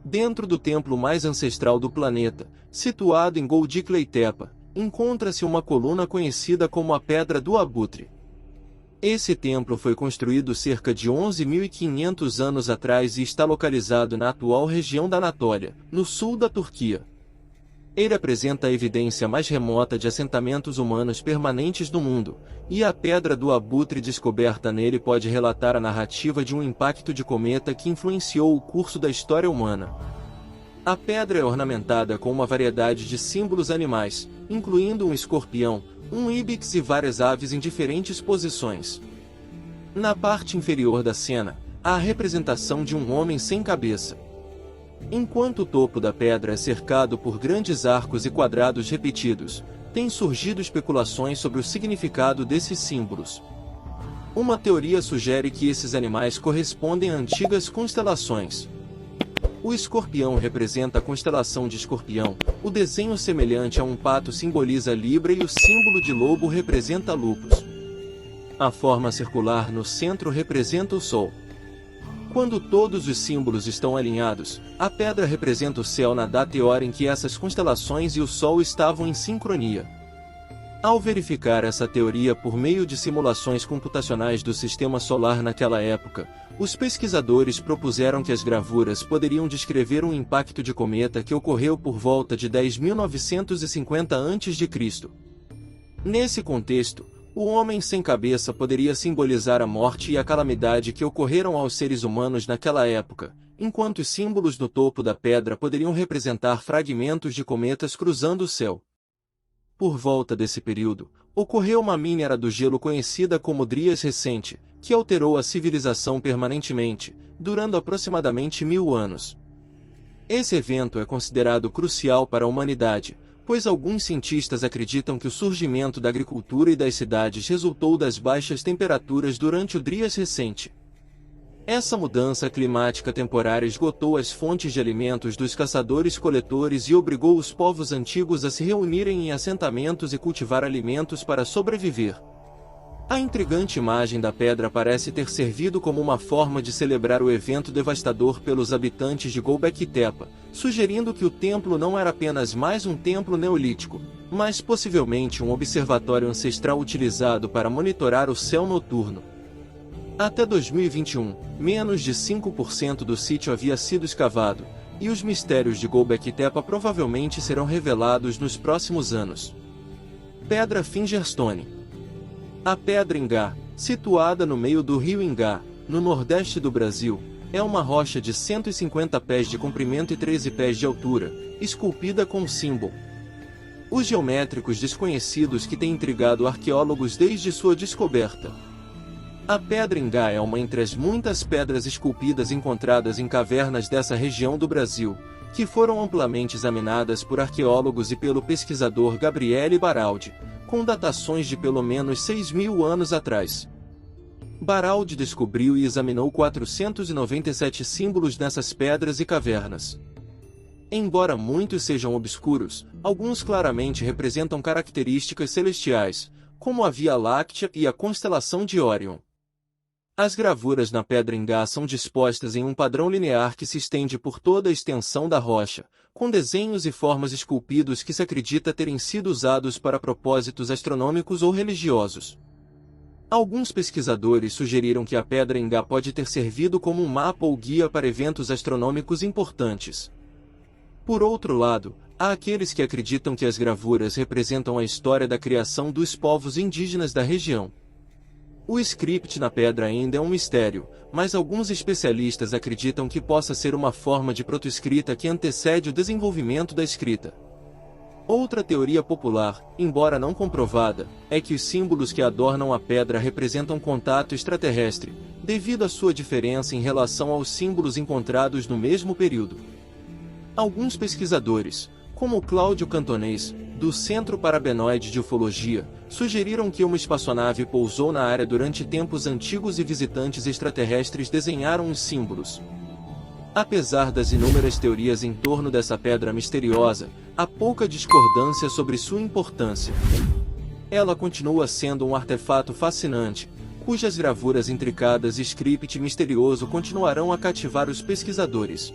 Dentro do templo mais ancestral do planeta, situado em Göbekli Tepe, encontra-se uma coluna conhecida como a Pedra do Abutre. Esse templo foi construído cerca de 11.500 anos atrás e está localizado na atual região da Anatólia, no sul da Turquia. Ele apresenta a evidência mais remota de assentamentos humanos permanentes no mundo, e a Pedra do Abutre descoberta nele pode relatar a narrativa de um impacto de cometa que influenciou o curso da história humana. A pedra é ornamentada com uma variedade de símbolos animais, incluindo um escorpião, um íbex e várias aves em diferentes posições. Na parte inferior da cena, há a representação de um homem sem cabeça. Enquanto o topo da pedra é cercado por grandes arcos e quadrados repetidos, têm surgido especulações sobre o significado desses símbolos. Uma teoria sugere que esses animais correspondem a antigas constelações. O escorpião representa a constelação de Escorpião, o desenho semelhante a um pato simboliza Libra e o símbolo de lobo representa Lupus. A forma circular no centro representa o Sol. Quando todos os símbolos estão alinhados, a pedra representa o céu na data e hora em que essas constelações e o Sol estavam em sincronia. Ao verificar essa teoria por meio de simulações computacionais do sistema solar naquela época, os pesquisadores propuseram que as gravuras poderiam descrever um impacto de cometa que ocorreu por volta de 10.950 a.C. Nesse contexto, o homem sem cabeça poderia simbolizar a morte e a calamidade que ocorreram aos seres humanos naquela época, enquanto os símbolos no topo da pedra poderiam representar fragmentos de cometas cruzando o céu. Por volta desse período, ocorreu uma mini-era do gelo conhecida como Dryas Recente, que alterou a civilização permanentemente, durando aproximadamente 1000 anos. Esse evento é considerado crucial para a humanidade, pois alguns cientistas acreditam que o surgimento da agricultura e das cidades resultou das baixas temperaturas durante o Dryas Recente. Essa mudança climática temporária esgotou as fontes de alimentos dos caçadores-coletores e obrigou os povos antigos a se reunirem em assentamentos e cultivar alimentos para sobreviver. A intrigante imagem da pedra parece ter servido como uma forma de celebrar o evento devastador pelos habitantes de Göbekli Tepe, sugerindo que o templo não era apenas mais um templo neolítico, mas possivelmente um observatório ancestral utilizado para monitorar o céu noturno. Até 2021, menos de 5% do sítio havia sido escavado, e os mistérios de Göbekli Tepe provavelmente serão revelados nos próximos anos. Pedra Fingerstone. A Pedra Ingá, situada no meio do rio Ingá, no nordeste do Brasil, é uma rocha de 150 pés de comprimento e 13 pés de altura, esculpida com símbolo. Os geométricos desconhecidos que têm intrigado arqueólogos desde sua descoberta. A Pedra Ingá é uma entre as muitas pedras esculpidas encontradas em cavernas dessa região do Brasil, que foram amplamente examinadas por arqueólogos e pelo pesquisador Gabriele Baraldi, com datações de pelo menos 6.000 anos atrás. Baraldi descobriu e examinou 497 símbolos nessas pedras e cavernas. Embora muitos sejam obscuros, alguns claramente representam características celestiais, como a Via Láctea e a constelação de Órion. As gravuras na Pedra Ingá são dispostas em um padrão linear que se estende por toda a extensão da rocha, com desenhos e formas esculpidos que se acredita terem sido usados para propósitos astronômicos ou religiosos. Alguns pesquisadores sugeriram que a Pedra Ingá pode ter servido como um mapa ou guia para eventos astronômicos importantes. Por outro lado, há aqueles que acreditam que as gravuras representam a história da criação dos povos indígenas da região. O script na pedra ainda é um mistério, mas alguns especialistas acreditam que possa ser uma forma de protoescrita que antecede o desenvolvimento da escrita. Outra teoria popular, embora não comprovada, é que os símbolos que adornam a pedra representam contato extraterrestre, devido à sua diferença em relação aos símbolos encontrados no mesmo período. Alguns pesquisadores, como Cláudio Cantonês, do Centro Parabenoide de Ufologia, sugeriram que uma espaçonave pousou na área durante tempos antigos e visitantes extraterrestres desenharam os símbolos. Apesar das inúmeras teorias em torno dessa pedra misteriosa, há pouca discordância sobre sua importância. Ela continua sendo um artefato fascinante, cujas gravuras intricadas e script misterioso continuarão a cativar os pesquisadores.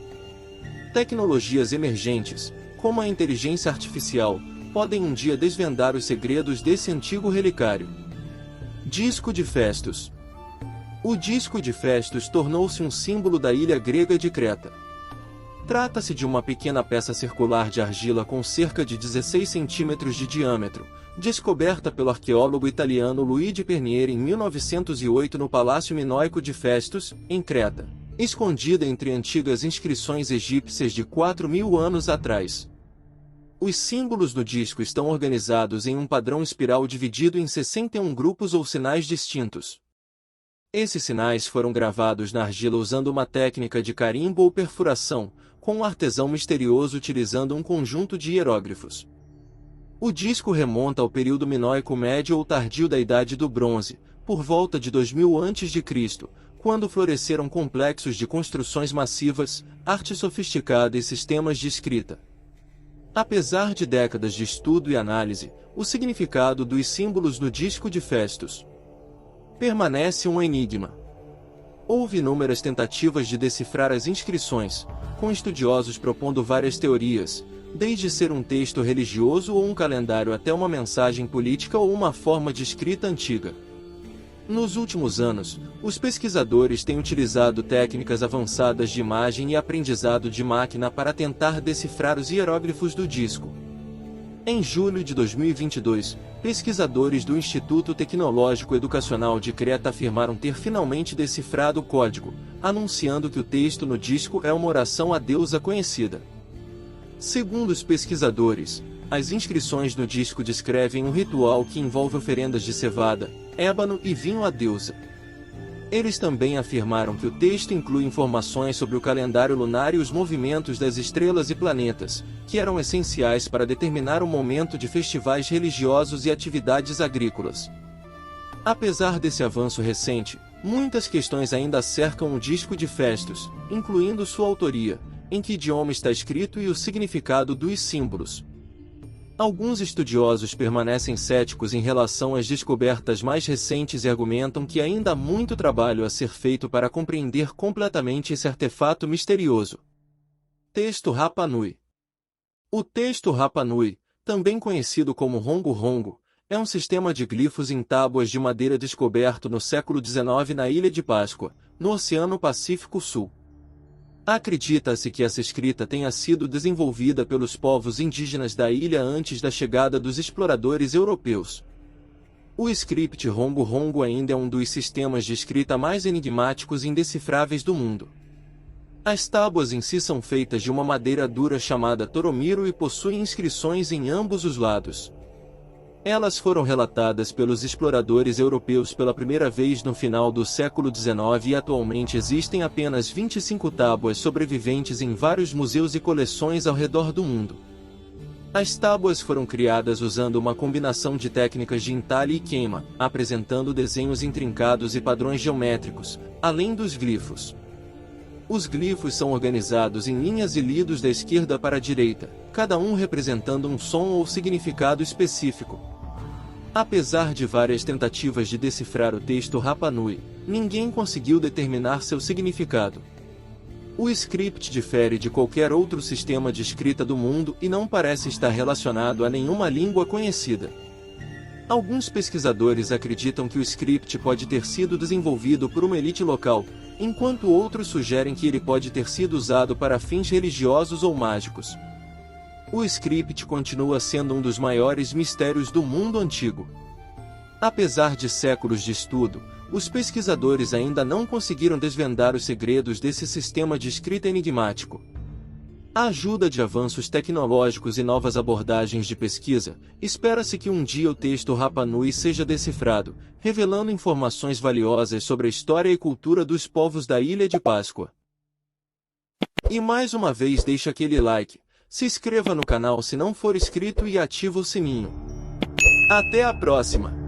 Tecnologias emergentes, como a inteligência artificial, podem um dia desvendar os segredos desse antigo relicário. Disco de Festus. O disco de Festus tornou-se um símbolo da ilha grega de Creta. Trata-se de uma pequena peça circular de argila com cerca de 16 centímetros de diâmetro, descoberta pelo arqueólogo italiano Luigi Pernier em 1908 no Palácio Minoico de Festus, em Creta, escondida entre antigas inscrições egípcias de 4.000 anos atrás. Os símbolos do disco estão organizados em um padrão espiral dividido em 61 grupos ou sinais distintos. Esses sinais foram gravados na argila usando uma técnica de carimbo ou perfuração, com um artesão misterioso utilizando um conjunto de hieróglifos. O disco remonta ao período minoico médio ou tardio da Idade do Bronze, por volta de 2000 a.C., quando floresceram complexos de construções massivas, arte sofisticada e sistemas de escrita. Apesar de décadas de estudo e análise, o significado dos símbolos no disco de Festus permanece um enigma. Houve inúmeras tentativas de decifrar as inscrições, com estudiosos propondo várias teorias, desde ser um texto religioso ou um calendário até uma mensagem política ou uma forma de escrita antiga. Nos últimos anos, os pesquisadores têm utilizado técnicas avançadas de imagem e aprendizado de máquina para tentar decifrar os hieróglifos do disco. Em julho de 2022, pesquisadores do Instituto Tecnológico Educacional de Creta afirmaram ter finalmente decifrado o código, anunciando que o texto no disco é uma oração à deusa conhecida. Segundo os pesquisadores, as inscrições no disco descrevem um ritual que envolve oferendas de cevada, ébano e vinho à deusa. Eles também afirmaram que o texto inclui informações sobre o calendário lunar e os movimentos das estrelas e planetas, que eram essenciais para determinar o momento de festivais religiosos e atividades agrícolas. Apesar desse avanço recente, muitas questões ainda cercam o disco de Festus, incluindo sua autoria, em que idioma está escrito e o significado dos símbolos. Alguns estudiosos permanecem céticos em relação às descobertas mais recentes e argumentam que ainda há muito trabalho a ser feito para compreender completamente esse artefato misterioso. Texto Rapa Nui. O texto Rapa Nui, também conhecido como Rongo Rongo, é um sistema de glifos em tábuas de madeira descoberto no século XIX na Ilha de Páscoa, no Oceano Pacífico Sul. Acredita-se que essa escrita tenha sido desenvolvida pelos povos indígenas da ilha antes da chegada dos exploradores europeus. O script Rongo Rongo ainda é um dos sistemas de escrita mais enigmáticos e indecifráveis do mundo. As tábuas em si são feitas de uma madeira dura chamada toromiro e possuem inscrições em ambos os lados. Elas foram relatadas pelos exploradores europeus pela primeira vez no final do século XIX e atualmente existem apenas 25 tábuas sobreviventes em vários museus e coleções ao redor do mundo. As tábuas foram criadas usando uma combinação de técnicas de entalhe e queima, apresentando desenhos intrincados e padrões geométricos, além dos glifos. Os glifos são organizados em linhas e lidos da esquerda para a direita, cada um representando um som ou significado específico. Apesar de várias tentativas de decifrar o texto Rapa Nui, ninguém conseguiu determinar seu significado. O script difere de qualquer outro sistema de escrita do mundo e não parece estar relacionado a nenhuma língua conhecida. Alguns pesquisadores acreditam que o script pode ter sido desenvolvido por uma elite local, enquanto outros sugerem que ele pode ter sido usado para fins religiosos ou mágicos. O script continua sendo um dos maiores mistérios do mundo antigo. Apesar de séculos de estudo, os pesquisadores ainda não conseguiram desvendar os segredos desse sistema de escrita enigmático. À ajuda de avanços tecnológicos e novas abordagens de pesquisa, espera-se que um dia o texto Rapa Nui seja decifrado, revelando informações valiosas sobre a história e cultura dos povos da Ilha de Páscoa. E mais uma vez deixa aquele like, se inscreva no canal se não for inscrito e ativa o sininho. Até a próxima!